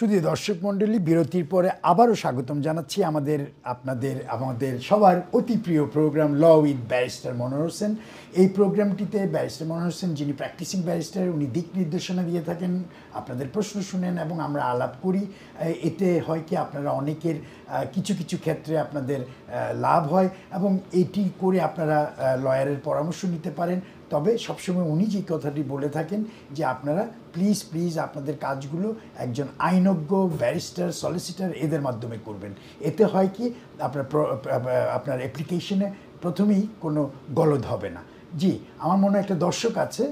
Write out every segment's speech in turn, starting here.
শুধু দর্শক মণ্ডলী, বিরতির পরে আবারও স্বাগতম জানাচ্ছি আমাদের সবার অতি প্রিয় প্রোগ্রাম ল উইথ ব্যারিস্টার মনোহর হোসেন। এই প্রোগ্রামটিতে ব্যারিস্টার মনোহর হোসেন, যিনি প্র্যাকটিসিং ব্যারিস্টার, উনি দিক নির্দেশনা দিয়ে থাকেন, আপনাদের প্রশ্ন শুনেন এবং আমরা আলাপ করি। এতে হয় কি, আপনারা অনেকের কিছু কিছু ক্ষেত্রে আপনাদের লাভ হয় এবং এটি করে আপনারা লয়ারের পরামর্শ নিতে পারেন। তবে সবসময় উনি যে কথাটি বলে থাকেন যে আপনারা প্লিজ আপনাদের কাজগুলো একজন আইনজ্ঞ, ব্যারিস্টার, সলিসিটার এদের মাধ্যমে করবেন। এতে হয় কি, আপনার অ্যাপ্লিকেশনে প্রথমেই কোনো গলদ হবে না। জি, আমার মনে হয় একটা দর্শক আছে।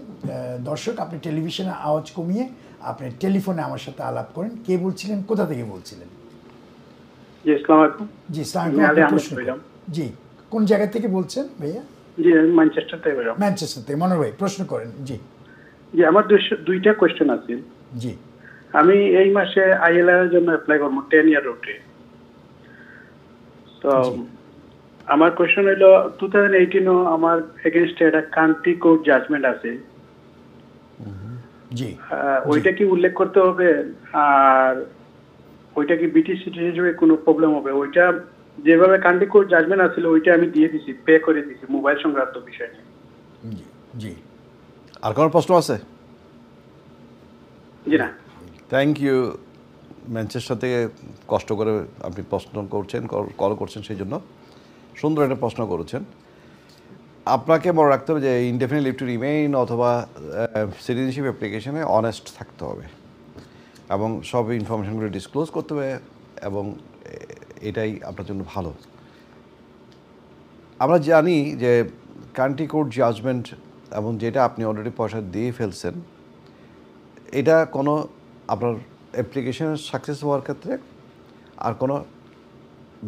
দর্শক, আপনি টেলিভিশনে আওয়াজ কমিয়ে আপনি টেলিফোনে আমার সাথে আলাপ করেন। কে বলছিলেন, কোথা থেকে বলছিলেন? জি, আসসালামু আলাইকুম। জি, আসসালামু আলাইকুম। জি, কোন জায়গা থেকে বলছেন ভাইয়া? জি, ম্যানচেস্টার থেকে বলছি। ম্যানচেস্টার থেকে। মনোহর ভাই, প্রশ্ন করেন। জি জি, আমার দুইটা কোশ্চেন আছে। জি, আমি এই মাসে আইএলআর এর জন্য অ্যাপ্লাই করব 10 ইয়ার রুটে। তো আমার কোশ্চেন হলো 2018 আমার এগেইনস্টে একটা কান্ট্রি কোর্ট জাজমেন্ট আছে। জি, ওইটা কি উল্লেখ করতে হবে? আর ওইটা কি ব্রিটিশ সিটিজেন হিসেবে কোনো প্রবলেম হবে? ওইটা যেভাবে কান্ট্রি কোর্ট জাজমেন্ট আছিল ওইটা আমি দিয়ে দিছি, পে করে দিছি মোবাইল সংক্রান্ত বিষয় নিয়ে। জি, জি। আর কোনো প্রশ্ন আছে? জি না। Thank you. ম্যানচেস্টার থেকে কষ্ট করে আপনি প্রশ্ন করছেন, কল করছেন, সেই জন্য সুন্দর একটা প্রশ্ন করেছেন। আপনাকে মনে রাখতে হবে যে ইনডেফিনিট লিভ টু রিমেইন অথবা সিটিজেনশিপ অ্যাপ্লিকেশনে অনেস্ট থাকতে হবে এবং সব ইনফরমেশনগুলো ডিসক্লোজ করতে হবে, এবং এটাই আপনার জন্য ভালো। আমরা জানি যে কান্ট্রি কোর্ট জাজমেন্ট এবং যেটা আপনি অলরেডি পয়সা দিয়ে ফেলছেন, এটা কোনো আপনার অ্যাপ্লিকেশনের সাকসেস হওয়ার ক্ষেত্রে আর কোনো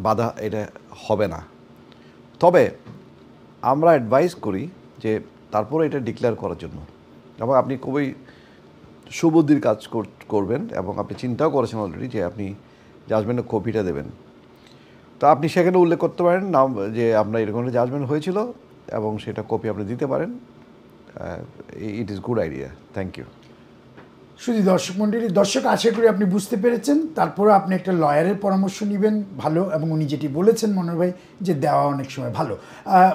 বাধা এটা হবে না। তবে আমরা অ্যাডভাইস করি যে তারপরে এটা ডিক্লেয়ার করার জন্য, এবং আপনি খুবই সুবুদ্ধির কাজ করবেন এবং আপনি চিন্তাও করেছেন অলরেডি যে আপনি জাজমেন্টের কপিটা দেবেন। তো আপনি সেখানে উল্লেখ করতে পারেন নাম যে আপনার এরকম একটা জাজমেন্ট হয়েছিল এবং সেটা কপি আপনি দিতে পারেন। It is good idea. Thank you. শুধু দর্শক মণ্ডলী, আশা করি আপনি বুঝতে পেরেছেন। তারপরে আপনি একটা লয়ারের পরামর্শ নেবেন, ভালো। এবং উনি যেটি বলেছেন মনোহর ভাই, যে দেওয়া অনেক সময় ভালো।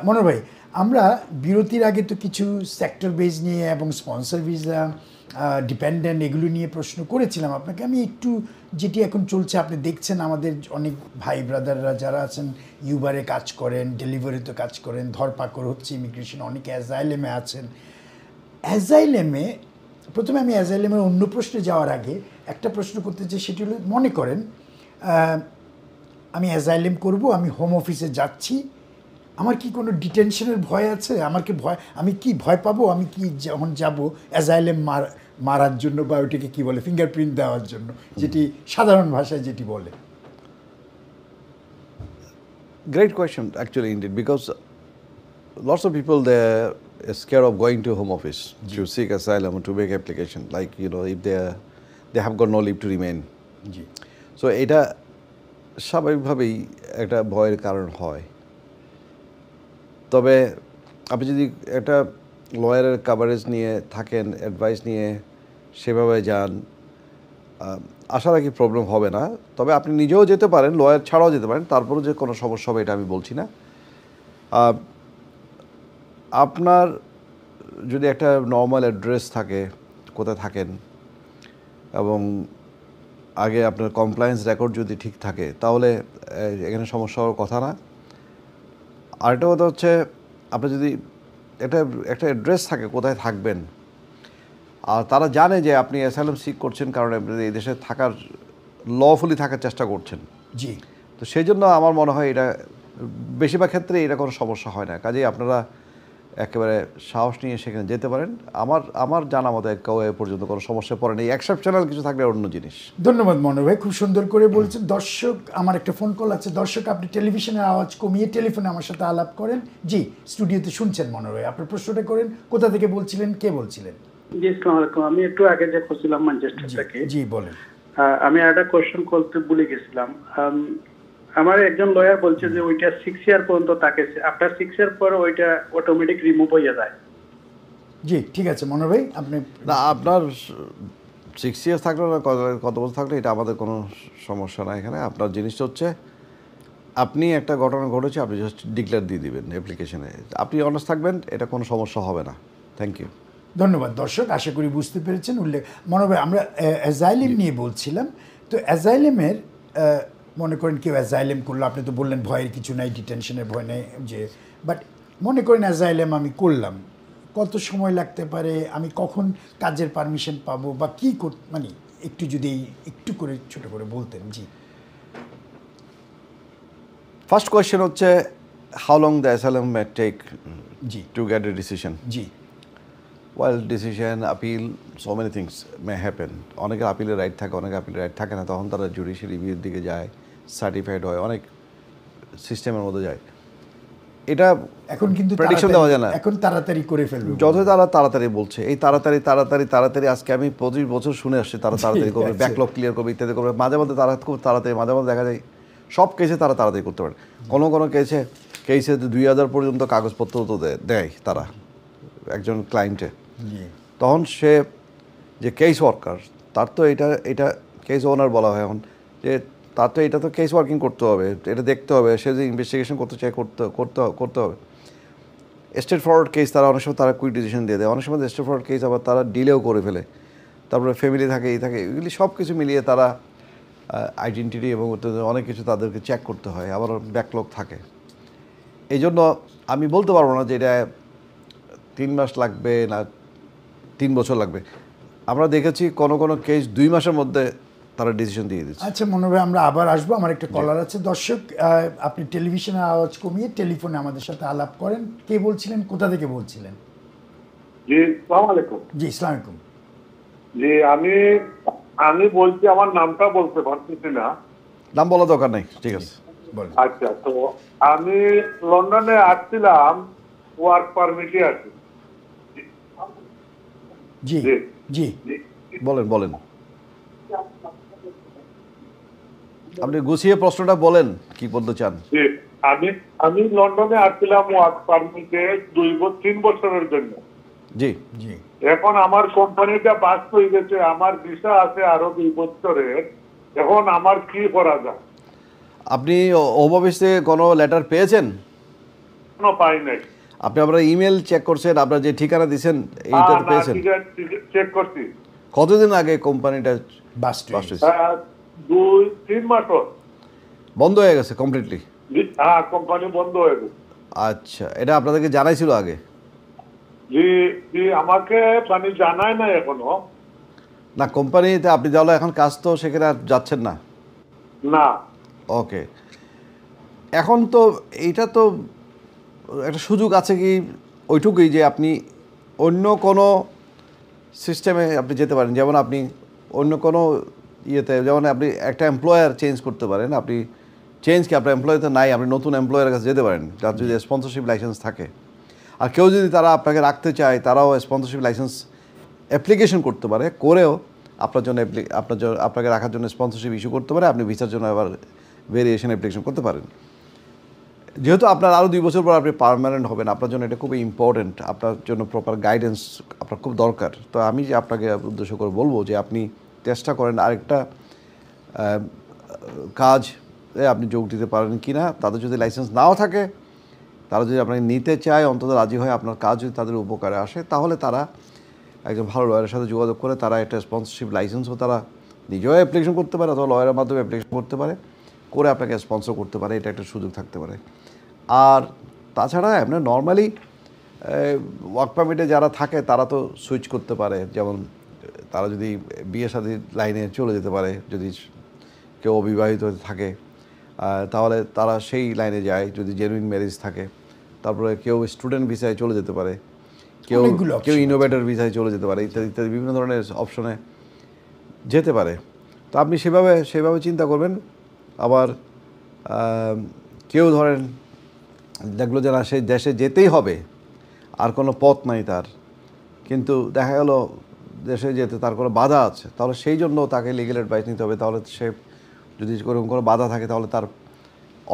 মনোহর ভাই, আমরা বিরতির আগে তো কিছু সেক্টর বেজ নিয়ে এবং স্পন্সর ভিসা, ডিপেন্ডেন্ট, এগুলো নিয়ে প্রশ্ন করেছিলাম আপনাকে। আমি একটু, যেটি এখন চলছে আপনি দেখছেন, আমাদের অনেক ভাই ব্রাদাররা যারা আছেন ইউবারে কাজ করেন, ডেলিভারিতে কাজ করেন, ধরপাকড় হচ্ছে ইমিগ্রেশন, অনেকে অ্যাজাইলেমে আছেন। অ্যাজাইলেমে প্রথমে আমি অ্যাজাইলেমের অন্য প্রশ্নে যাওয়ার আগে একটা প্রশ্ন করতে চাই। সেটি হলো, মনে করেন আমি অ্যাজাইলেম করব, আমি হোম অফিসে যাচ্ছি, আমার কি কোনো ডিটেনশনের ভয় আছে? আমি কি ভয় পাবো? আমি কি যখন যাব অ্যাজাইলেম মারার জন্য, বা ওইটাকে কী বলে, ফিঙ্গারপ্রিন্ট দেওয়ার জন্য, যেটি সাধারণ ভাষায় যেটি বলে? Great question, actually, indeed, because lots of people, they're scared of going to home office to seek asylum or to make application, like, if they have got no leave to remain. So এটা স্বাভাবিকভাবেই একটা ভয়ের কারণ হয়। তবে আপনি যদি একটা লয়ারের কাভারেজ নিয়ে থাকেন, অ্যাডভাইস নিয়ে সেভাবে যান, আশা রাখি প্রবলেম হবে না। তবে আপনি নিজেও যেতে পারেন, লয়ার ছাড়াও যেতে পারেন, তারপরেও যে কোনো সমস্যা হবে এটা আমি বলছি না। আপনার যদি একটা নর্মাল অ্যাড্রেস থাকে, কোথায় থাকেন, এবং আগে আপনার কমপ্লায়েন্স রেকর্ড যদি ঠিক থাকে, তাহলে এখানে সমস্যা হওয়ার কথা না। আরেকটা কথা হচ্ছে, আপনার যদি একটা অ্যাড্রেস থাকে কোথায় থাকবেন, আর তারা জানে যে আপনি অ্যাসাইলাম সিক করছেন কারণ আপনি এই দেশে থাকার লফুলি থাকার চেষ্টা করছেন, জি, তো সেই জন্য আমার মনে হয় এটা বেশিরভাগ ক্ষেত্রে এটা কোনো সমস্যা হয় না। কাজেই আপনারা একেবারে সাহস নিয়ে সেখানে যেতে পারেন। আমার জানা মতো এ পর্যন্ত কোনো সমস্যা পড়ে নেই। এক্সেপশনাল কিছু থাকলে অন্য জিনিস। ধন্যবাদ মনোহর ভাই, খুব সুন্দর করে বলছেন। দর্শক, আমার একটা ফোন কল আছে। দর্শক, আপনি টেলিভিশনের আওয়াজ কমিয়ে টেলিফোনে আমার সাথে আলাপ করেন। জি, স্টুডিওতে শুনছেন মনোহর ভাই, আপনার প্রশ্নটা করেন। কোথা থেকে বলছিলেন, কে বলছিলেন? জি, আসসালামু আলাইকুম। আমি একটু আগে যে করছিলাম ম্যানচেস্টার থেকে। জি, বলেন। আমি একটা কোশ্চেন করতে ভুলে গেছিলাম। আমার একজন লয়ার বলছে যে ওইটা 6 ইয়ার পর্যন্ত থাকে, আফটার 6 ইয়ার পর ওইটা অটোমেটিক রিমুভ হয়ে যায়। জি, ঠিক আছে মনোহর ভাই, আপনি না, আপনার 6 ইয়ার্স থাকলে না কত বছর থাকলে এটা আমাদের কোনো সমস্যা না। এখানে আপনার জিনিসটা হচ্ছে আপনি একটা ঘটনা ঘটেছে, আপনি জাস্ট ডিক্লেয়ার দিয়ে দিবেন অ্যাপ্লিকেশনে, আপনি অনার্স থাকবেন, এটা কোনো সমস্যা হবে না। Thank you. ধন্যবাদ দর্শক, আশা করি বুঝতে পেরেছেন। মনে হয় আমরা অ্যাজাইলেম নিয়ে বলছিলাম। তো অ্যাজাইলেমের মনে করেন কেউ অ্যাজাইলেম করলো, আপনি তো বললেন ভয়ের কিছু নাই, ডিটেনশনের ভয় নেই, যে বাট মনে করেন অ্যাজাইলেম আমি করলাম, কত সময় লাগতে পারে, আমি কখন কাজের পারমিশন পাবো, বা কী মানে একটু যদি একটু করে ছোট করে বলতেন। জি, ফার্স্ট কোয়েশ্চেন হচ্ছে how long the asylum may take জি, টু গেট এ ডিসিশন। জি, well decision, appeal, so many things may happen. অনেকের আপিলের রাইট থাকে, অনেকের আপিলের রাইট থাকে না, তখন তারা জুডিশিয়াল রিভিউর দিকে যায়, সার্টিফাইড হয়, অনেক সিস্টেমের মধ্যে যায়। এটা এখন কিন্তু প্রেডিকশন দেওয়া যায় না, এখন তাড়াতাড়ি করে ফেলবে। যতই তারা তাড়াতাড়ি বলছে, এই তাড়াতাড়ি তাড়াতাড়ি তাড়াতাড়ি আজকে আমি 25 বছর শুনে আসছি তারা তাড়াতাড়ি করবে, ব্যাকলগ ক্লিয়ার করবে, ইত্যাদি করবে। মাঝে মধ্যে তারা খুব তাড়াতাড়ি, মাঝে মধ্যে দেখা যায় সব কেসে তারা তাড়াতাড়ি করতে পারে। কোনো কোনো কেসে 2000 পর্যন্ত কাগজপত্র তো দেয় তারা একজন ক্লায়েন্টে। তখন সে যে কেস ওয়ার্কার, তার তো এটা কেস ওনার বলা হয় এখন, যে তার তো এটা তো কেস ওয়ার্কিং করতে হবে, এটা দেখতে হবে, সে যে ইনভেস্টিগেশন করতে চায় করতে হবে। স্টেট ফরওয়ার্ড কেস তারা অনেক সময় তারা কুইক ডিসিশন দিয়ে দেয়, অনেক সময় স্টেট ফরওয়ার্ড কেস আবার তারা ডিলেও করে ফেলে। তারপরে ফ্যামিলি থাকে, এই থাকে, এগুলি সব কিছু মিলিয়ে তারা আইডেন্টিটি এবং অনেক কিছু তাদেরকে চেক করতে হয়, আবার ব্যাকলগ থাকে। এই জন্য আমি বলতে পারবো না যে এটা 3 মাস লাগবে না 3 বছর লাগবে। আমরা দেখেছি কোনো কোনো কেস 2 মাসের মধ্যে তারা ডিসিশন দিয়ে দিচ্ছে। আচ্ছা মনে হয় আমরা আবার আসবো, আমার একটা কলার আছে। দর্শক, আপনি টেলিভিশনের আওয়াজ কমিয়ে টেলিফোনে আমাদের সাথে আলাপ করেন। কে বলছিলেন, কোথা থেকে বলছিলেন? জি, আসসালামু আলাইকুম। জি, আসসালামু আলাইকুম। জি, আমি বলছি, আমার নামটা বলতে পারতেছি না। নাম বলা দরকার নেই, ঠিক আছে বলেন। আচ্ছা, তো আমি লন্ডনে আসছিলাম, ওয়ার্ক পারমিটে আছি। জি, জি, জি, জি, বলেন আপনি গুছিয়ে প্রশ্নটা বলেন, কি বলতে চান। জি, আমি লন্ডনে আসছিলাম ওয়ার্ক পারমিটে 3 বছরের জন্য। জি জি, এখন আমার কোম্পানিটা বাস হয়ে গেছে, আমার ভিসা আছে আরো 2 বছরের। এখন আমার কি করা যায়? আপনি হোম অফিস থেকে কোনো লেটার পেয়েছেন? কোনো পাই নাই। আপনি আপনার ইমেল চেক করছেন, আপনার যে ঠিকানা দিয়েছেন এইটা তো পেয়েছেন? চেক করছি। কতদিন আগে কোম্পানিটা বাস্ট বাস্ট হয়েছে? 2-3 মাস বন্ধ হয়ে গেছে কমপ্লিটলি? হ্যাঁ, কোম্পানি বন্ধ হয়ে গেছে। আচ্ছা, এটা আপনাদেরকে জানাইছিল আগে? জি, জি, আমাকে মানে জানায় না এখনো। না, কোম্পানিতে আপনি তাহলে এখন কাজ তো সেখানে আর যাচ্ছেন না? না। ওকে, এখন তো এইটা তো একটা সুযোগ আছে কি ওইটুকুই যে আপনি অন্য কোনো সিস্টেমে আপনি যেতে পারেন। যেমন আপনি অন্য কোনো ইয়েতে, যেমন আপনি একটা এমপ্লয়ার চেঞ্জ করতে পারেন। আপনি চেঞ্জ কি আপনার এমপ্লয়িতে নাই, আপনি নতুন এমপ্লয়ারের কাছে যেতে পারেন যার যদি স্পন্সরশিপ লাইসেন্স থাকে। আর কেউ যদি তারা আপনাকে রাখতে চায়, তারাও স্পন্সরশিপ লাইসেন্স অ্যাপ্লিকেশন করতে পারে, করেও আপনার জন্য আপনাকে রাখার জন্য স্পন্সরশিপ ইস্যু করতে পারে। আপনি ভিসার জন্য আবার ভেরিয়েশন অ্যাপ্লিকেশন করতে পারেন। যেহেতু আপনার আরও 2 বছর পর আপনি পার্মানেন্ট হবেন, আপনার জন্য এটা খুবই ইম্পর্টেন্ট, আপনার জন্য প্রপার গাইডেন্স আপনার খুব দরকার। তো আমি যে আপনাকে উদ্দেশ্য করে বলবো যে আপনি চেষ্টা করেন আরেকটা কাজ আপনি যোগ দিতে পারেন কি না। তাদের যদি লাইসেন্স নাও থাকে, তারা যদি আপনাকে নিতে চায়, অন্তত রাজি হয়, আপনার কাজ যদি তাদের উপকারে আসে, তাহলে তারা একজন ভালো লয়ারের সাথে যোগাযোগ করে তারা একটা স্পন্সরশিপ লাইসেন্সও তারা নিজেও অ্যাপ্লিকেশন করতে পারে, অথবা লয়ারের মাধ্যমে অ্যাপ্লিকেশন করতে পারে, করে আপনাকে স্পন্সর করতে পারে। এটা একটা সুযোগ থাকতে পারে। আর তাছাড়া আপনার নর্মালি ওয়ার্ক পারমিটে যারা থাকে তারা তো সুইচ করতে পারে। যেমন তারা যদি বিয়ে শাদীর লাইনে চলে যেতে পারে, যদি কেউ অবিবাহিত থাকে তাহলে তারা সেই লাইনে যায়, যদি জেনুইন ম্যারেজ থাকে। তারপরে কেউ স্টুডেন্ট ভিসায় চলে যেতে পারে, কেউ ইনোভেটর ভিসায় চলে যেতে পারে, ইত্যাদি ইত্যাদি বিভিন্ন ধরনের অপশনে যেতে পারে। তো আপনি সেভাবে চিন্তা করবেন। আবার কেউ ধরেন দেখলো যে না, সেই দেশে যেতেই হবে, আর কোনো পথ নাই তার, কিন্তু দেখা গেল দেশে যেতে তার কোনো বাধা আছে, তাহলে সেই জন্য তাকে লিগ্যাল অ্যাডভাইস নিতে হবে। তাহলে সে যদি কোনো বাধা থাকে, তাহলে তার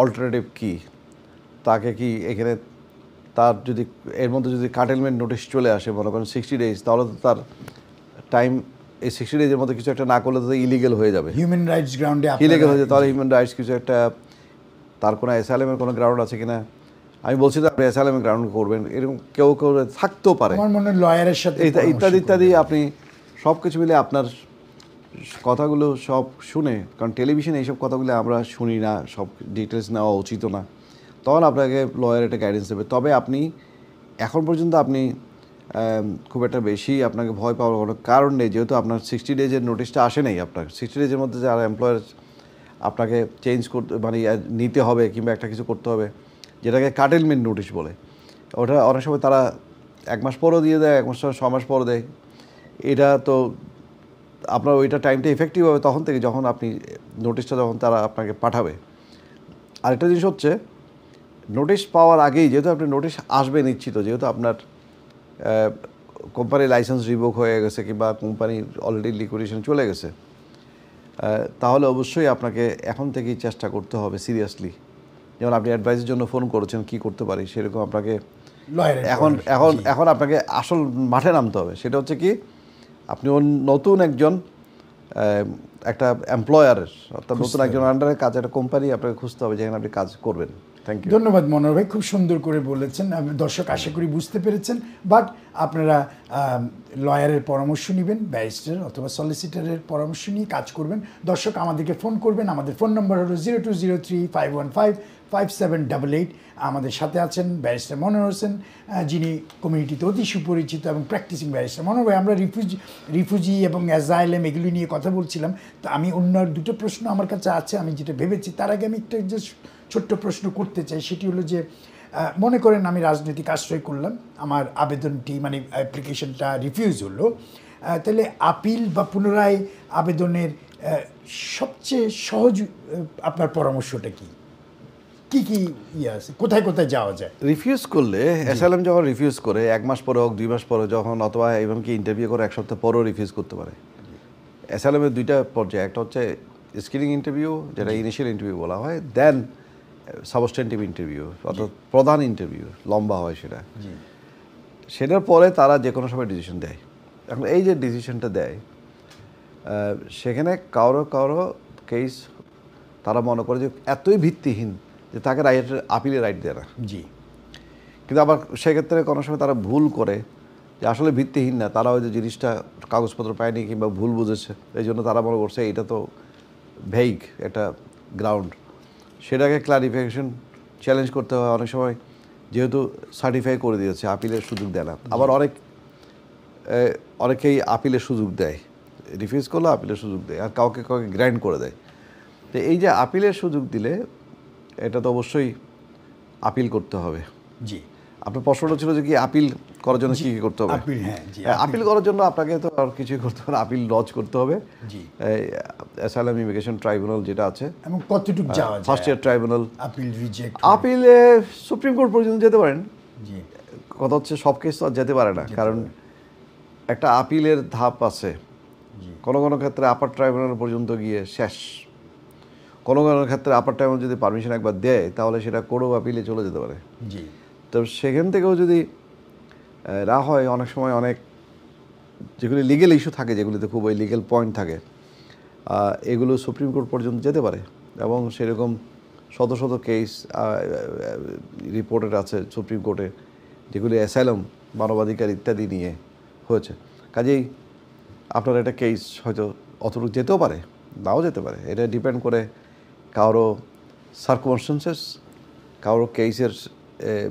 অল্টারনেটিভ কী, তাকে কি এখানে তার যদি এর মধ্যে যদি কাটেলমেন্ট নোটিশ চলে আসে, মনে করেন 60 days, তাহলে তো তার টাইম এই 60 ডেজের মধ্যে কিছু একটা না করলে তো ইলিগেল হয়ে যাবে, হিউম্যান রাইটস গ্রাউন্ডে ইলিগেল হয়ে যাবে, তাহলে হিউম্যান রাইটস কিছু একটা তার কোনো অ্যাসাইলামের কোনো গ্রাউন্ড আছে কিনা, আমি বলছি তো আপনি অ্যাসাইলামের গ্রাউন্ড করবেন, এরকম কেউ কেউ থাকতেও পারে, আমার মনে হয় লয়ারের সাথে ইত্যাদি ইত্যাদি। আপনি সব কিছু মিলে আপনার কথাগুলো সব শুনে, কারণ টেলিভিশনে এইসব কথাগুলো আমরা শুনি না, সব ডিটেলস নেওয়া উচিত না, তখন আপনাকে লয়ার একটা গাইডেন্স দেবে। তবে আপনি এখন পর্যন্ত আপনি খুব একটা বেশি আপনাকে ভয় পাওয়ার কোনো কারণ নেই, যেহেতু আপনার 60 ডেজের নোটিশটা আসে নাই। আপনার 60 ডেজের মধ্যে যারা এমপ্লয়ার আপনাকে চেঞ্জ করতে মানে নিতে হবে কিংবা একটা কিছু করতে হবে, যেটাকে কাটেলমেন্ট নোটিশ বলে, ওটা অনেক সময় তারা 1 মাস পরও দিয়ে দেয়, 1 মাস 6 মাস পরও দেয়। এটা তো আপনার ওইটা টাইমটা ইফেক্টিভ হবে তখন থেকে যখন আপনি নোটিশটা যখন তারা আপনাকে পাঠাবে। আরেকটা জিনিস হচ্ছে, নোটিশ পাওয়ার আগেই যেহেতু আপনি নোটিশ আসবে নিশ্চিত, যেহেতু আপনার কোম্পানির লাইসেন্স রিভোক হয়ে গেছে কিংবা কোম্পানি অলরেডি লিকুইডেশন চলে গেছে, তাহলে অবশ্যই আপনাকে এখন থেকেই চেষ্টা করতে হবে সিরিয়াসলি। যেমন আপনি অ্যাডভাইসের জন্য ফোন করেছেন কী করতে পারি, সেরকম আপনাকে এখন এখন এখন আপনাকে আসল মাঠে নামতে হবে। সেটা হচ্ছে কি, আপনি নতুন একজন একটা এমপ্লয়ারের অর্থাৎ নতুন একজন আন্ডারে কাজ, একটা কোম্পানি আপনাকে খুঁজতে হবে যেখানে আপনি কাজ করবেন। Thank you. ধন্যবাদ মনোহর ভাই, খুব সুন্দর করে বলেছেন। দর্শক আশা করি বুঝতে পেরেছেন। বাট আপনারা লয়ারের পরামর্শ নেবেন, ব্যারিস্টার অথবা সলিসিটারের পরামর্শ নিয়ে কাজ করবেন। দর্শক আমাদেরকে ফোন করবেন, আমাদের ফোন নম্বর হলো 0203-515-5788। আমাদের সাথে আছেন ব্যারিস্টার মনোহর হোসেন, যিনি কমিউনিটিতে অতি সুপরিচিত এবং প্র্যাকটিসিং ব্যারিস্টার। মনোহর ভাই, আমরা রিফিউজি এবং অ্যাজাইলেম এগুলি নিয়ে কথা বলছিলাম, তো আমি অন্য 2টো প্রশ্ন আমার কাছে আছে, আমি যেটা ভেবেছি। তার আগে আমি একটা যে ছোট্ট প্রশ্ন করতে চাই, সেটি হলো যে মনে করেন আমি রাজনৈতিক আশ্রয় করলাম, আমার আবেদনটি মানে অ্যাপ্লিকেশনটা রিফিউজ হলো, তাহলে আপিল বা পুনরায় আবেদনের সবচেয়ে সহজ আপনার পরামর্শটা কি কি কি ইয়ে আছে, কোথায় কোথায় যাওয়া যায়? রিফিউজ করলে, অ্যাসাইলাম যখন রিফিউজ করে 1 মাস পরে হোক 2 মাস পরে যখন, অথবা এমনকি ইন্টারভিউ করে 1 সপ্তাহ পরেও রিফিউজ করতে পারে। অ্যাসাইলামের 2টা পর্যায়ে, একটা হচ্ছে স্ক্রিনিং ইন্টারভিউ, যেটা ইনিশিয়াল ইন্টারভিউ বলা হয়, দেন সাবস্টেন্টিভ ইন্টারভিউ অর্থাৎ প্রধান ইন্টারভিউ, লম্বা হয় সেটা। সেটার পরে তারা যে কোনো সময় ডিসিশন দেয়। এখন এই যে ডিসিশনটা দেয়, সেখানে কারো কেস তারা মনে করে যে এতই ভিত্তিহীন যে তাকে আপিলের রাইট দেয় না। জি। কিন্তু আবার সেক্ষেত্রে কোনো সময় তারা ভুল করে যে আসলে ভিত্তিহীন না, তারা ওই যে জিনিসটা কাগজপত্র পায়নি কিংবা ভুল বুঝেছে, এই জন্য তারা মনে করছে এটা তো ভেইগ একটা গ্রাউন্ড, সেটাকে ক্লারিফিকেশন চ্যালেঞ্জ করতে হয়। অনেক সময় যেহেতু সার্টিফাই করে দিয়েছে, আপিলের সুযোগ দেয় না। আবার অনেকেই আপিলের সুযোগ দেয়, রিফিউজ করলে আপিলের সুযোগ দেয়, আর কাউকে গ্র্যান্ড করে দেয়। তো এই যে আপিলের সুযোগ দিলে, এটা তো অবশ্যই আপিল করতে হবে। জি। আপনার প্রশ্নটা ছিল যে কি আপিল করার জন্য কী কী করতে হবে? আপিল করার জন্য আপনাকে তো আর কিছুই করতে হবে না, আপিল লজ করতে হবে। জি। অ্যাসাইলাম ইমিগ্রেশন ট্রাইব্যুনাল যেটা আছে, এবং কতটুকু যাওয়া যায়? First year tribunal, appeal reject, আপিলে সুপ্রিম কোর্ট পর্যন্ত যেতে পারেন। জি। কথা হচ্ছে সব কেস তো আর যেতে পারে না, কারণ একটা আপিলের ধাপ আছে। কোনো কোনো ক্ষেত্রে আপার ট্রাইব্যুনাল পর্যন্ত গিয়ে শেষ, কোনো কোনো ক্ষেত্রে আপার ট্রাইব্যুনাল যদি পারমিশন একবার দেয় তাহলে সেটা কোর্ট অফ আপিলে চলে যেতে পারে। জি। তো সেখান থেকেও যদি না হয়, অনেক সময় অনেক যেগুলি লিগেল ইস্যু থাকে, যেগুলিতে খুব ওই লিগেল পয়েন্ট থাকে, এগুলো সুপ্রিম কোর্ট পর্যন্ত যেতে পারে। এবং সেরকম শত শত কেস রিপোর্টেড আছে সুপ্রিম কোর্টে, যেগুলি অ্যাসাইলাম, মানবাধিকার ইত্যাদি নিয়ে হয়েছে। কাজেই আপনার একটা কেস হয়তো অতটুকু যেতেও পারে, নাও যেতে পারে। এটা ডিপেন্ড করে কারো সার্কমস্টেন্সেস, কারো কেসের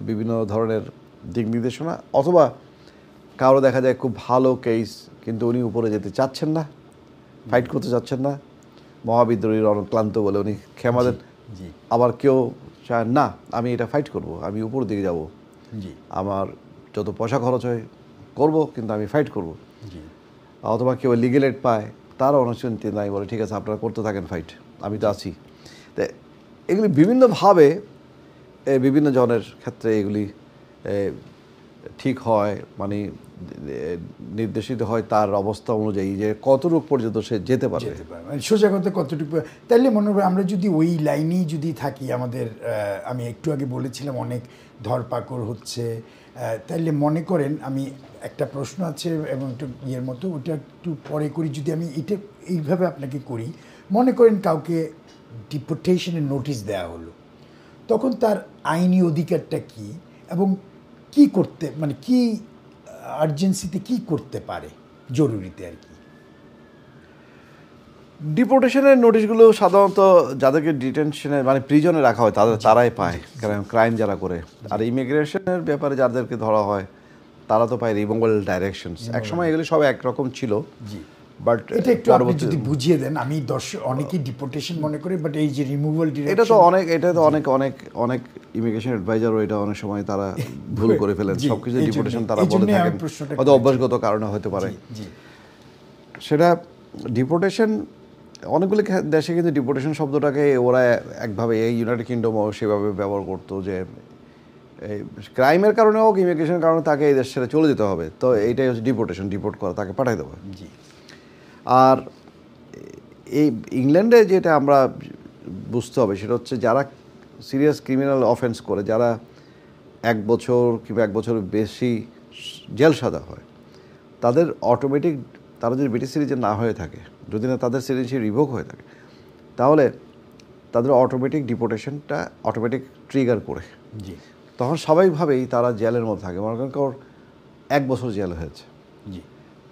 বিভিন্ন ধরনের দিক নির্দেশনা, অথবা কারো দেখা যায় খুব ভালো কেস কিন্তু উনি উপরে যেতে চাচ্ছেন না, ফাইট করতে চাচ্ছেন না, মহাবিদ্রোহীর অনেক ক্লান্ত বলে উনি ক্ষমা দেন। আবার কেউ চায় না, আমি এটা ফাইট করব, আমি উপর দিকে যাব, আমার যত পয়সা খরচ হয় করব, কিন্তু আমি ফাইট করব। অথবা কেউ লিগেল এড পায়, তারও অনেক চিন্তা নাই, বলে ঠিক আছে আপনারা করতে থাকেন ফাইট, আমি তো আছি। তো এগুলি বিভিন্নভাবে বিভিন্ন জনের ক্ষেত্রে এগুলি ঠিক হয়, মানে নির্দেশিত হয় তার অবস্থা অনুযায়ী যে কতটুকু পর্যন্ত সে যেতে পারবে। মানে সোজা কথা কতটুকু, তাইলে মনে হবে আমরা যদি ওই লাইনেই যদি থাকি, আমাদের আমি একটু আগে বলেছিলাম অনেক ধরপাকড় হচ্ছে, তাইলে মনে করেন আমি একটা প্রশ্ন আছে এবং একটু ইয়ের মতো, ওটা একটু পরে করি। যদি আমি এটা এইভাবে আপনাকে করি, মনে করেন কাউকে ডিপোর্টেশনের নোটিশ দেওয়া হলো, তখন তার আইনি অধিকারটা কি এবং কি করতে, মানে কি আর্জেন্সিতে কি করতে পারে, জরুরিতে আর কি? ডিপোর্টেশনের নোটিশগুলো সাধারণত যাদেরকে ডিটেনশনে মানে প্রিজনে রাখা হয় তারাই পায়, কারণ ক্রাইম যারা করে। আর ইমিগ্রেশনের ব্যাপারে যাদেরকে ধরা হয় তারা তো পায় রিমুভাল ডাইরেকশনস। একসময় এগুলি সব একরকম ছিল, জি, বাট এটা একটু আপনি যদি বুঝিয়ে দেন। আমি অনেকেই ডিপোর্টেশন মনে করি, বাট এই যে রিমুভাল এটা তো অনেক ইমিগ্রেশন অ্যাডভাইজারও এটা অনেক সময় তারা ভুল করে ফেলেন। সবকিছু ডিপোর্টেশন তারা বলে থাকেন, হয়তো অভ্যাসগত কারণে হতে পারে। সেটা ডিপোর্টেশন অনেকগুলি দেশে কিন্তু ডিপোর্টেশন শব্দটাকে ওরা একভাবে, এই ইউনাইটেড কিংডমও সেভাবে ব্যবহার করতো যে ক্রাইমের কারণে হোক ইমিগ্রেশনের কারণে তাকে এই দেশ ছেড়ে চলে যেতে হবে, তো এইটাই হচ্ছে ডিপোর্টেশন, ডিপোর্ট করা, তাকে পাঠিয়ে দেওয়া। জি। আর এই ইংল্যান্ডে যেটা আমরা বুঝতে হবে সেটা হচ্ছে যারা সিরিয়াস ক্রিমিনাল অফেন্স করে, যারা 1 বছর কিংবা 1 বছরের বেশি জেল সাজা হয়, তাদের অটোমেটিক, তারা যদি ব্রিটিশ সিটিজেন না হয়ে থাকে, যদি না তাদের সিটিজেনশিপ রিভোক হয়ে থাকে, তাহলে তাদের অটোমেটিক ডিপোর্টেশনটা অটোমেটিক ট্রিগার করে। জি। তখন স্বাভাবিকভাবেই তারা জেলের মধ্যে থাকে। মনে করেন কারোর 1 বছর জেল হয়েছে, জি,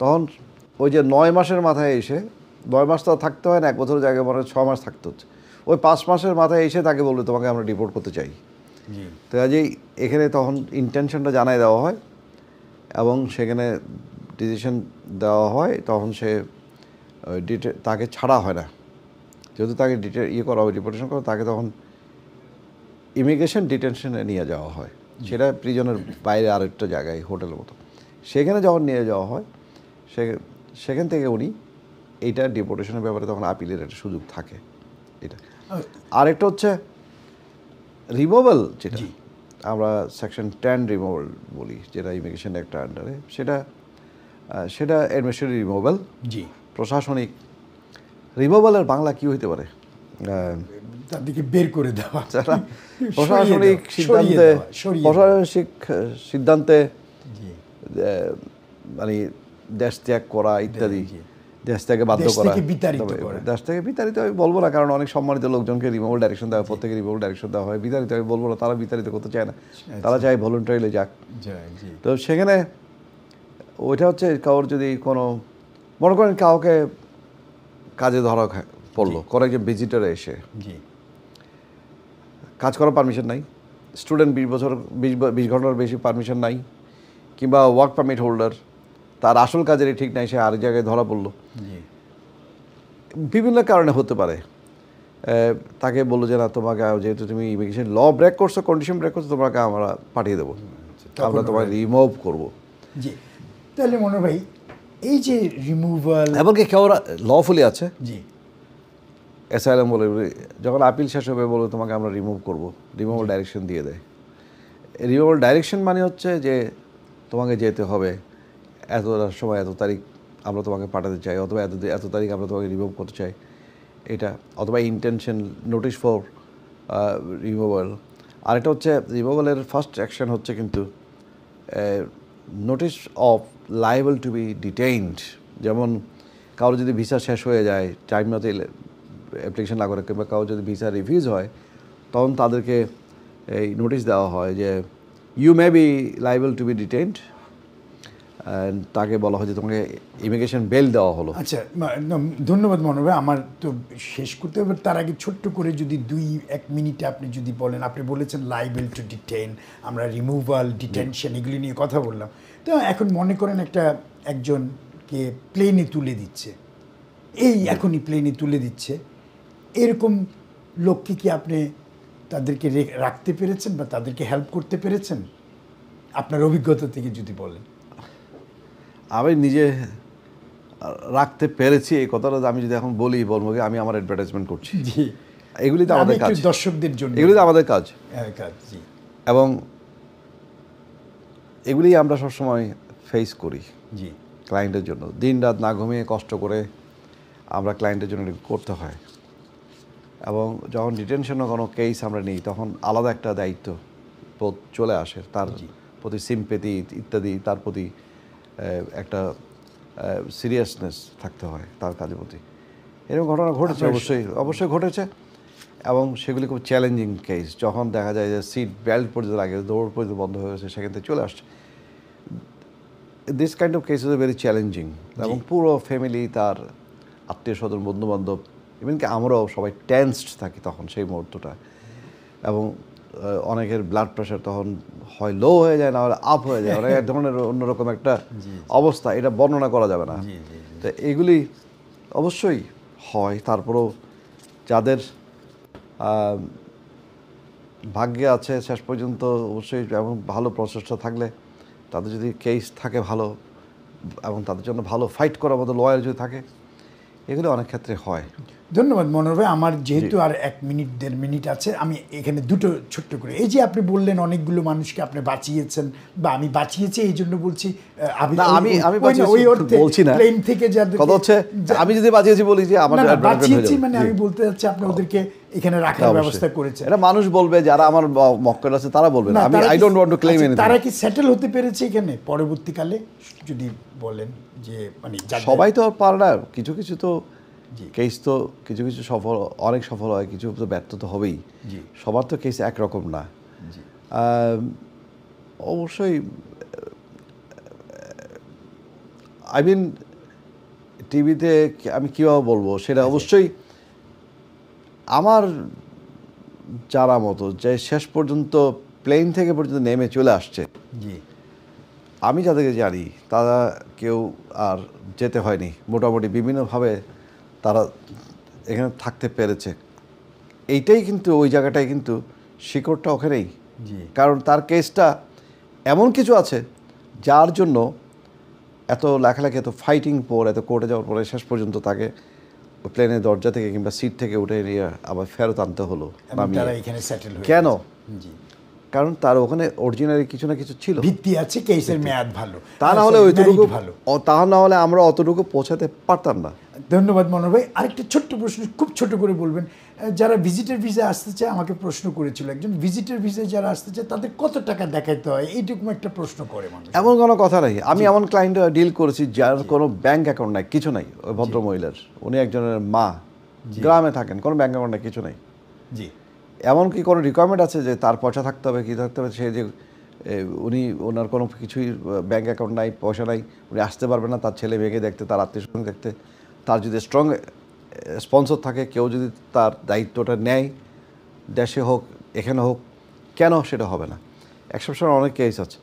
তখন ওই যে 9 মাসের মাথায় এসে, 9 মাস তো থাকতে হয় না, 1 বছরের জায়গায় মনে হয় 6 মাস থাকতে হচ্ছে, ওই 5 মাসের মাথায় এসে তাকে বলবে তোমাকে আমরা ডিপোর্ট করতে চাই। জি। তো কাজেই এখানে তখন ইন্টেনশনটা জানাই দেওয়া হয় এবং সেখানে ডিসিশন দেওয়া হয়, তখন সে তাকে ছাড়া হয় না, যেহেতু তাকে করা হয়, ডিপোর্টেশন করা, তাকে তখন ইমিগ্রেশন ডিটেনশনে নিয়ে যাওয়া হয়। সেটা প্রিজনের বাইরে আরেকটা জায়গায়, হোটেলের মতো। সেখানে যখন নিয়ে যাওয়া হয়, সেখান থেকে উনি এইটা ডিপোর্টেশনের ব্যাপারে তখন আপিলের একটা সুযোগ থাকে। এটা আরেকটা হচ্ছে রিমুভাল, যেটা আমরা সেকশন 10 রিমুভাল বলি, যেটা ইমিগ্রেশন একটা আন্ডারে, সেটা অ্যাডমিনিস্ট্রেটিভ রিমুভাল। জি। প্রশাসনিক রিমুভালের বাংলা কি হইতে পারে? তাদেরকে বের করে দেওয়া, প্রশাসনিক সিদ্ধান্তে মানে দেশ ত্যাগ করা ইত্যাদি, দেশ থেকে বাধ্য করা, দেশ থেকে বিতাড়িত আমি বলবো না, কারণ অনেক সম্মানিত লোকজনকে রিমুভাল ডাইরেকশন দেওয়া, প্রত্যেকে রিমুভাল ডাইরেকশন দেওয়া হয়। বিতাড়িত আমি বলবো না, তারা বিতাড়িত করতে চায় না, তারা চায় ভলেন্টারিলি যাক। তো সেখানে ওইটা হচ্ছে কারোর যদি কোনো, মনে করেন কাউকে কাজে ধরা পড়লো, কোনো একজন ভিজিটারে এসে, কাজ করার পারমিশন নাই, স্টুডেন্ট 20 ঘন্টার বেশি পারমিশন নাই, কিংবা ওয়ার্ক পারমিট হোল্ডার, তার আসল কাজেরই ঠিক নাই, সে আরেক জায়গায় ধরা পড়লো, বিভিন্ন কারণে হতে পারে। তাকে বললো যে না, তোমাকে যেহেতু তুমি ইমিগ্রেশন ল ব্রেক করছো, কন্ডিশন ব্রেক করছো, তোমাকে আমরা পাঠিয়ে দেবো, আমরা তোমাকে রিমুভ করবো। জি। তাহলে মনে ভাই, এই যে রিমুভাল, এমনকি কেউ লফুলি আছে, জি, অ্যাসাইলাম বলে, যখন আপিল শেষ হবে বলবে তোমাকে আমরা রিমুভ করবো, রিমুভাল ডাইরেকশন দিয়ে দেয়। রিমুভাল ডাইরেকশন মানে হচ্ছে যে তোমাকে যেতে হবে, এত সময় এত তারিখ আমরা তোমাকে পাঠাতে চাই, অথবা এত তারিখ আমরা তোমাকে রিমুভ করতে চাই, এটা, অথবা ইন্টেনশন নোটিশ ফর রিমুভাল। আরেকটা হচ্ছে রিমুভালের ফার্স্ট অ্যাকশন হচ্ছে কিন্তু notice of liable to be detained. যেমন কারো যদি ভিসা শেষ হয়ে যায়, টাইম মতো অ্যাপ্লিকেশন না করে, কিংবা কারো যদি ভিসা রিফিউজ হয়, তখন তাদেরকে এই নোটিশ দেওয়া হয় যে you may be liable to be detained, তাকে বলা হয় যে তোমাকে ইমিগ্রেশন বেল দেওয়া হলো। আচ্ছা, ধন্যবাদ মনোজ ভাই। আমার তো শেষ করতে হবে, তার আগে ছোট্ট করে যদি 2-1 মিনিটে আপনি যদি বলেন। আপনি বলেছেন লাইবেল টু ডিটেইন, আমরা রিমুভাল, ডিটেনশন এগুলি নিয়ে কথা বললাম। তো এখন মনে করেন একজনকে প্লেনে তুলে দিচ্ছে, এখনই প্লেনে তুলে দিচ্ছে, এরকম লোককে কি আপনি তাদেরকে রাখতে পেরেছেন বা তাদেরকে হেল্প করতে পেরেছেন? আপনার অভিজ্ঞতা থেকে যদি বলেন। আমি নিজে রাখতে পেরেছি, এই কথাটা আমি যদি এখন বলবো আমি আমার অ্যাডভার্টাইজমেন্ট করছি। জি, এগুলি তো আমাদের কাজ, দর্শকদের জন্য এগুলি তো আমাদের কাজ। জি। এবং এগুলি আমরা সবসময় ফেস করি জি ক্লায়েন্টের জন্য, দিন রাত না ঘুমিয়ে কষ্ট করে আমরা ক্লায়েন্টের জন্য এটা করতে হয়। এবং যখন ডিটেনশনে কোনো কেস আমরা নিই তখন আলাদা একটা দায়িত্ব বোধ চলে আসে, তার প্রতি সিম্পেথি ইত্যাদি, তার প্রতি একটা সিরিয়াসনেস থাকতে হয় তার কাজের প্রতি। এরকম ঘটনা ঘটেছে, অবশ্যই ঘটেছে, এবং সেগুলি খুব চ্যালেঞ্জিং কেস। যখন দেখা যায় যে সিট বেল্ট পর্যন্ত লাগে, দৌড় পর্যন্ত বন্ধ হয়ে গেছে, সেখান থেকে চলে আসছে। This kind of cases very challenging, এবং পুরো ফ্যামিলি, তার আত্মীয় স্বজন, বন্ধুবান্ধব, ইভেনকি আমরাও সবাই টেন্সড থাকি তখন সেই মুহূর্তটা। এবং অনেকের ব্লাড প্রেশার তখন হয় লো হয়ে যায়, না হলে আপ হয়ে যায়, অনেক ধরনের অন্যরকম একটা অবস্থা, এটা বর্ণনা করা যাবে না। তো এগুলি অবশ্যই হয়। তারপরেও যাদের ভাগ্যে আছে শেষ পর্যন্ত অবশ্যই এমন ভালো প্রচেষ্টা থাকলে, তাদের যদি কেস থাকে ভালো এবং তাদের জন্য ভালো ফাইট করার মতো লয়ার যদি থাকে, এগুলো অনেক ক্ষেত্রে হয়। ধন্যবাদ মনোহর ভাই। আমার যেহেতু আর 1 মিনিট 1.5 মিনিট আছে, আমি এখানে দুটো ছোট্ট করে, এই যে আপনি বললেন অনেকগুলো মানুষকে আপনি বাঁচিয়েছেন, বা আমি বাঁচিয়েছি এই জন্য বলছি, আমি বলছি না, প্লেন থেকে যাদের কথা হচ্ছে আমি যদি বাঁচিয়েছি বলি যে আমার বাঁচিয়েছি, মানে আমি বলতে চাচ্ছি আপনি ওদেরকে এখানে রাখার ব্যবস্থা করেছেন। এটা মানুষ বলবে, যারা আমার মক্কেল আছে তারা বলবে না, আমি I don't want to claim anything. তারা কি সেটেল হতে পেরেছে এখানে পরবর্তীকালে, যদি বলেন যে মানে সবাই তো আর পারে না, কিছু কিছু তো কেস তো কিছু কিছু সফল, অনেক সফল হয়, কিছু তো ব্যর্থ তো হবেই, সবার তো কেস একরকম না। অবশ্যই আই মিন টিভিতে আমি কীভাবে বলবো সেটা, অবশ্যই আমার যারা মতো যে শেষ পর্যন্ত প্লেন থেকে পর্যন্ত নেমে চলে আসছে, আমি যাদেরকে জানি তারা কেউ আর যেতে হয়নি, মোটামুটি বিভিন্নভাবে তারা এখানে থাকতে পেরেছে। এইটাই কিন্তু ওই জায়গাটায় কিন্তু শিকড়টা ওখানেই, কারণ তার কেসটা এমন কিছু আছে যার জন্য এত লেখালেখি, এত ফাইটিং পর, এত কোর্টে যাওয়ার পরে শেষ পর্যন্ত তাকে প্লেনের দরজা থেকে কিংবা সিট থেকে উঠে নিয়ে আবার ফেরত আনতে হলো। কেন? কারণ তার ওখানে অরিজিনালি কিছু না কিছু ছিল, ভিত্তি আছে, কেসের মেয়াদ ভালো, তা না হলে ওইটুকু ভালো, তা না হলে আমরা অতটুকু পৌঁছাতে পারতাম না। ধন্যবাদ মনোহর ভাই। আরেকটা ছোট্ট প্রশ্ন, খুব ছোট করে বলবেন, যারা ভিজিটার ভিসা আসতে চায়, আমাকে প্রশ্ন করেছিল একজন, ভিজিটার ভিসায় যারা আসতে চায় তাদের কত টাকা দেখাইতে হয়, এইটুকু একটা প্রশ্ন করে মানুষ। এমন কোনো কথা নাই, আমি এমন ক্লায়েন্ট ডিল করেছি যার কোনো ব্যাংক অ্যাকাউন্ট নাই, কিছু নাই। ওই ভদ্র মহিলার, উনি একজনের মা, গ্রামে থাকেন, কোনো ব্যাংক অ্যাকাউন্ট নাই, কিছু নাই। জি, এমনকি কোনো রিকোয়ারমেন্ট আছে যে তার পয়সা থাকতে হবে, কী থাকতে হবে, সে যে উনি ওনার কোনো কিছুই ব্যাংক অ্যাকাউন্ট নাই, পয়সা নাই, উনি আসতে পারবেন না তার ছেলে মেয়েকে দেখতে, তার আত্মীয় স্বজন দেখতে। তার যদি স্ট্রং স্পন্সর থাকে, কেউ যদি তার দায়িত্বটা নেয়, দেশে হোক এখানে হোক, কেন সেটা হবে না? এক্সেপশন অনেক কেস আছে,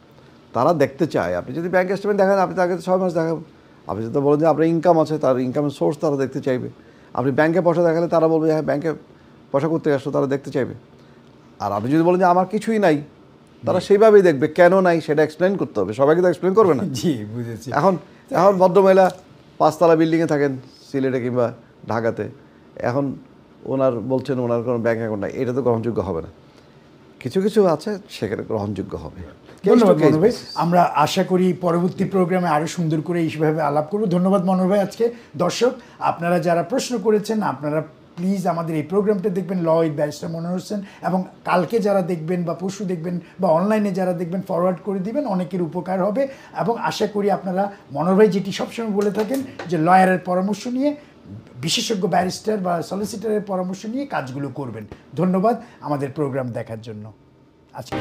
তারা দেখতে চায়। আপনি যদি ব্যাংক স্টেটমেন্ট দেখেন, আপনি তাকে 6 মাস দেখাবেন। আপনি যদি বলেন যে আপনার ইনকাম আছে, তার ইনকামের সোর্স তারা দেখতে চাইবে। আপনি ব্যাংকে পয়সা দেখালে তারা বলবে হ্যাঁ ব্যাংকে পয়সা করতে আসছো, তারা দেখতে চাইবে। আর আপনি যদি বলেন যে আমার কিছুই নাই, তারা সেইভাবেই দেখবে। কেন নাই সেটা এক্সপ্লেন করতে হবে, সবাইকে তো এক্সপ্লেন করবে না। জি, বুঝেছি। এখন ভদ্রমহিলা 5 তলা বিল্ডিংয়ে থাকেন সিলেটে কিংবা ঢাকাতে, এখন ওনার বলছেন ওনার কোনো ব্যাংক অ্যাকাউন্ট নাই, এটা তো গ্রহণযোগ্য হবে না। কিছু কিছু আছে সেখানে গ্রহণযোগ্য হবে। ধন্যবাদ মনোহর ভাই। আমরা আশা করি পরবর্তী প্রোগ্রামে আরও সুন্দর করে এইভাবে আলাপ করব। ধন্যবাদ মনোহর ভাই। আজকে দর্শক আপনারা যারা প্রশ্ন করেছেন, আপনারা প্লিজ আমাদের এই প্রোগ্রামটা দেখবেন, ল উইথ ব্যারিস্টার মনোহর হোসেন, এবং কালকে যারা দেখবেন বা পরশু দেখবেন বা অনলাইনে যারা দেখবেন ফরওয়ার্ড করে দিবেন, অনেকের উপকার হবে। এবং আশা করি আপনারা, মনোহর ভাই যেটি সবসময় বলে থাকেন যে লয়ারের পরামর্শ নিয়ে, বিশেষজ্ঞ ব্যারিস্টার বা সলিসিটারের পরামর্শ নিয়ে কাজগুলো করবেন। ধন্যবাদ আমাদের প্রোগ্রাম দেখার জন্য। আজকে